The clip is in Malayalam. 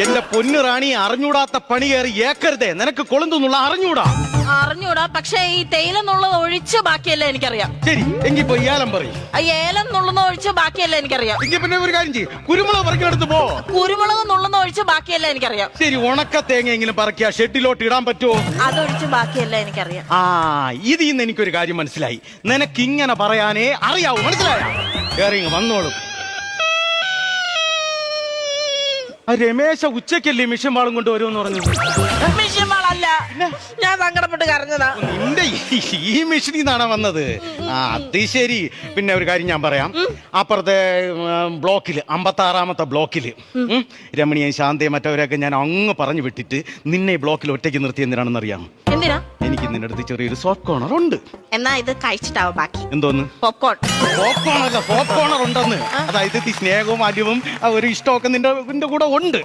എന്റെ പൊന്നു റാണി, അറിഞ്ഞൂടാത്ത പണി കയറി ഏക്കരുതേ. നിനക്ക് കൊളുന്നുള്ള അറിഞ്ഞൂടാ, പക്ഷെ ഈ തേയില എന്നുള്ളത് ഒഴിച്ച് ബാക്കിയല്ല എനിക്കറിയാം. ശരി, എങ്കിൽ പോയി ഏലം പറയും. ഏലം എന്നുള്ളത് ഒഴിച്ച് ബാക്കിയല്ല എനിക്കറിയാം. എങ്കിൽ പിന്നെ ഒരു കാര്യം ചെയ്യും, കുരുമുളക് പറിക്കെടുത്ത് പോ. കുരുമുളക് എന്നുള്ളത് ഒഴിച്ച് ബാക്കിയല്ല എനിക്കറിയാം. ശരി, ഉണക്ക തേങ്ങയെങ്കിലും പറിക്കുക, ഷെഡിലോട്ട് ഇടാൻ പറ്റുമോ? അതൊഴിച്ച് ബാക്കിയല്ല എനിക്കറിയാം. ഇതിൽ നിന്ന് എനിക്കൊരു കാര്യം മനസ്സിലായി, നിനക്ക് ഇങ്ങനെ പറയാനേ അറിയാവൂ. മനസ്സിലായോ? കേറി വന്നോളും. രമേശ ഉച്ചക്കല്ലേ മിഷൻ വാളും കൊണ്ട് വരുമെന്ന് പറഞ്ഞത്? മിഷൻ വാളല്ല, ഞാൻ സങ്കടപ്പെട്ട് കരഞ്ഞതാ. നിന്റെ ഈ മിഷനിൽ നിന്നാണ് വന്നത്? അത് ശരി. പിന്നെ ഒരു കാര്യം ഞാൻ പറയാം, അപ്പുറത്തെ ബ്ലോക്കില് 56-ാമത്തെ ബ്ലോക്കില് രമണിയും ശാന്തയും മറ്റവരെയൊക്കെ ഞാൻ അങ്ങ് പറഞ്ഞു വിട്ടിട്ട് നിന്നെ ഈ ബ്ലോക്കിൽ ഒറ്റയ്ക്ക് നിർത്തി എന്തിനാണെന്ന് അറിയാം? എന്തിനാ? എനിക്ക് നിന്റെ അടുത്ത് ചെറിയൊരു സോഫ്റ്റ് കോർണർ ഉണ്ട്. എന്നാ ഇത് കഴിച്ചിട്ടാവും ബാക്കി. എന്തോന്ന്? പോപ്കോൺ. സോഫ്റ്റ് കോർണർ ഉണ്ടെന്ന്. അതായത് സ്നേഹവും അലിവും ഒരു ഇഷ്ടമൊക്കെ നിന്റെ കൂടെ ഉണ്ട്.